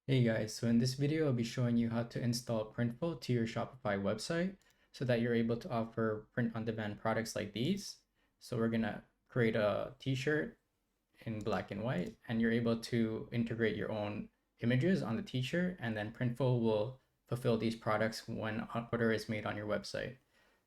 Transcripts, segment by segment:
Hey guys, so in this video, I'll be showing you how to install Printful to your Shopify website so that you're able to offer print-on-demand products like these. So we're gonna create a t-shirt in black and white, and you're able to integrate your own images on the t-shirt, and then Printful will fulfill these products when an order is made on your website.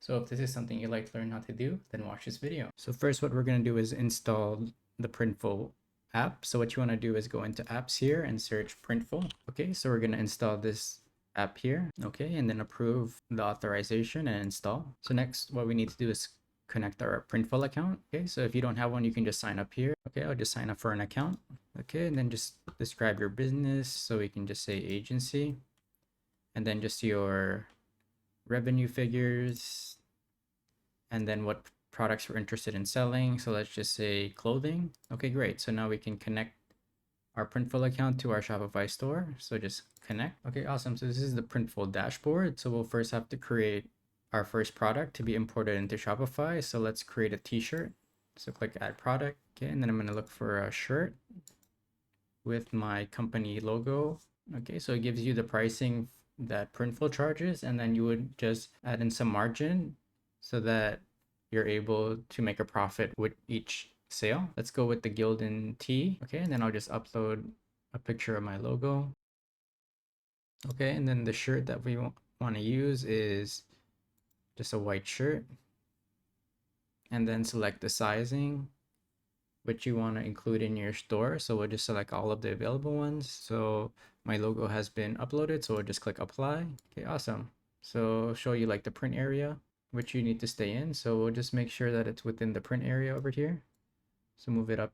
So if this is something you'd like to learn how to do, then watch this video. So first, what we're gonna do is install the Printful app. So what you want to do is go into apps here and search Printful. Okay, so we're going to install this app here. Okay, and then approve the authorization and install. So next, what we need to do is connect our Printful account. Okay, so if you don't have one, you can just sign up here. Okay, I'll just sign up for an account. Okay, and then just describe your business. So we can just say agency, and then just your revenue figures, and then what products we're interested in selling. So let's just say clothing. Okay, great. So now we can connect our Printful account to our Shopify store. So just connect. Okay, awesome. So this is the Printful dashboard. So we'll first have to create our first product to be imported into Shopify. So let's create a t-shirt. So click add product. Okay, and then I'm going to look for a shirt with my company logo. Okay, so it gives you the pricing that Printful charges, and then you would just add in some margin so that you're able to make a profit with each sale. Let's go with the Gildan tee. Okay, and then I'll just upload a picture of my logo. Okay, and then the shirt that we want to use is just a white shirt. And then select the sizing which you want to include in your store. So we'll just select all of the available ones. So my logo has been uploaded, so we'll just click apply. Okay, awesome. So show you like the print area, which you need to stay in. So we'll just make sure that it's within the print area over here. So move it up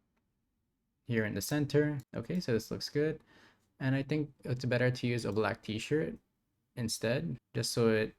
here in the center. Okay, so this looks good. And I think it's better to use a black t-shirt instead, just so it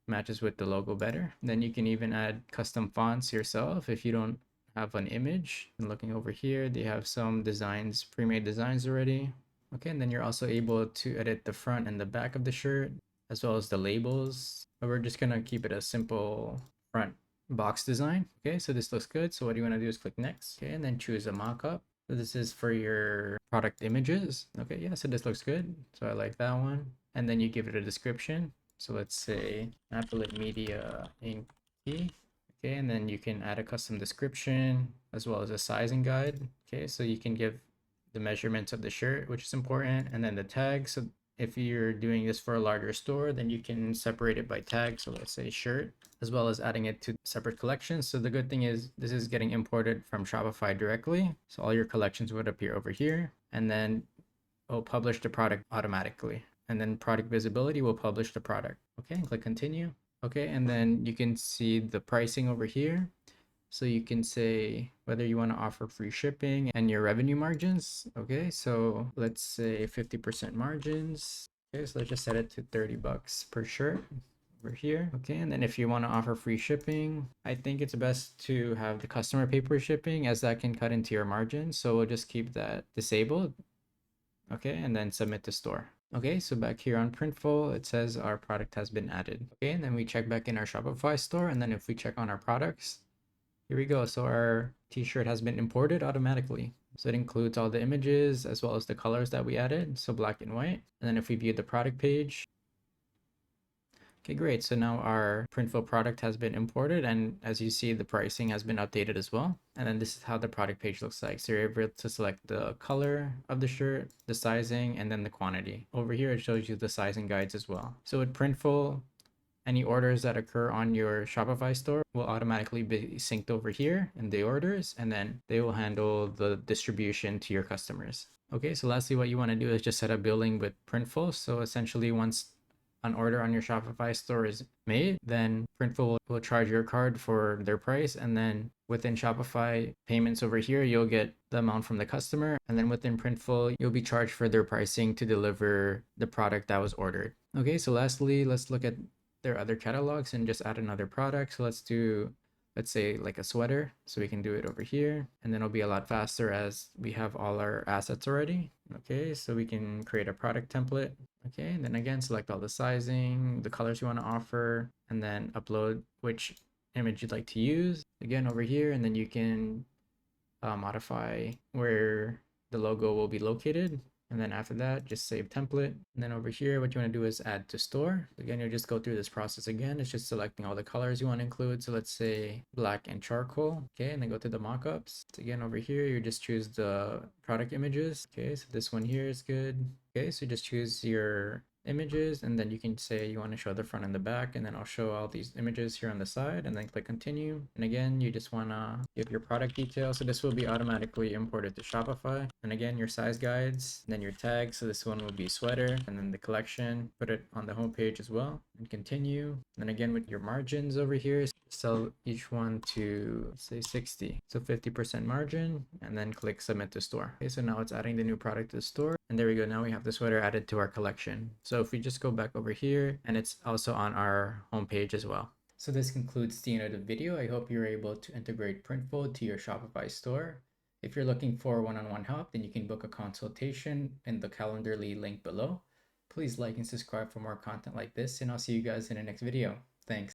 matches with the logo better. Then you can even add custom fonts yourself if you don't have an image. And looking over here, they have some designs, pre-made designs already. Okay, and then you're also able to edit the front and the back of the shirt, as well as the labels. But we're just gonna keep it a simple front box design. Okay, so this looks good. So what you wanna do is click next. Okay, and then choose a mockup. So this is for your product images. Okay, yeah, so this looks good. So I like that one. And then you give it a description. So let's say Applet Media Inc. Okay, and then you can add a custom description as well as a sizing guide. Okay, so you can give the measurements of the shirt, which is important, and then the tag. So if you're doing this for a larger store, then you can separate it by tag. So let's say shirt, as well as adding it to separate collections. So the good thing is this is getting imported from Shopify directly. So all your collections would appear over here, and then it'll publish the product automatically. And then product visibility will publish the product. Okay, click continue. Okay, and then you can see the pricing over here. So you can say whether you want to offer free shipping and your revenue margins. Okay, so let's say 50% margins. Okay, so let's just set it to 30 bucks per shirt over here. Okay, and then if you want to offer free shipping, I think it's best to have the customer pay for shipping, as that can cut into your margin. So we'll just keep that disabled. Okay, and then submit to store. Okay, so back here on Printful, it says our product has been added. Okay, and then we check back in our Shopify store, and then if we check on our products, here we go. So our t-shirt has been imported automatically. So it includes all the images as well as the colors that we added, so black and white. And then if we view the product page, okay, great. So now our Printful product has been imported, and as you see, the pricing has been updated as well. And then this is how the product page looks like. So you're able to select the color of the shirt, the sizing, and then the quantity. Over here, it shows you the sizing guides as well. So with Printful, any orders that occur on your Shopify store will automatically be synced over here in the orders, and then they will handle the distribution to your customers. Okay, so lastly, what you want to do is just set up billing with Printful. So essentially, once an order on your Shopify store is made, then Printful will charge your card for their price. And then within Shopify payments over here, you'll get the amount from the customer. And then within Printful, you'll be charged for their pricing to deliver the product that was ordered. Okay, so lastly, let's look at their other catalogs and just add another product. So let's say like a sweater. So we can do it over here, and then it'll be a lot faster as we have all our assets already. Okay, so we can create a product template. Okay, and then again, select all the sizing, the colors you want to offer, and then upload which image you'd like to use. Again, over here, and then you can modify where the logo will be located. And then after that, just save template. And then over here, what you want to do is add to store. Again, you'll just go through this process again. It's just selecting all the colors you want to include. So let's say black and charcoal. Okay, and then go to the mockups. So again, over here, you just choose the product images. Okay, so this one here is good. Okay, so just choose your images, and then you can say you want to show the front and the back, and then I'll show all these images here on the side, and then click continue. And again, you just want to give your product details. So this will be automatically imported to Shopify. And again, your size guides, then your tags. So this one will be sweater, and then the collection, put it on the home page as well, and continue. And then again, with your margins over here, sell each one to say 60, so 50% margin, and then click submit to store. Okay, so now it's adding the new product to the store, and there we go. Now we have the sweater added to our collection. So if we just go back over here, and it's also on our homepage as well. So this concludes the end of the video. I hope you're able to integrate Printful to your Shopify store. If you're looking for one-on-one help, then you can book a consultation in the Calendly link below. Please like and subscribe for more content like this, and I'll see you guys in the next video. Thanks.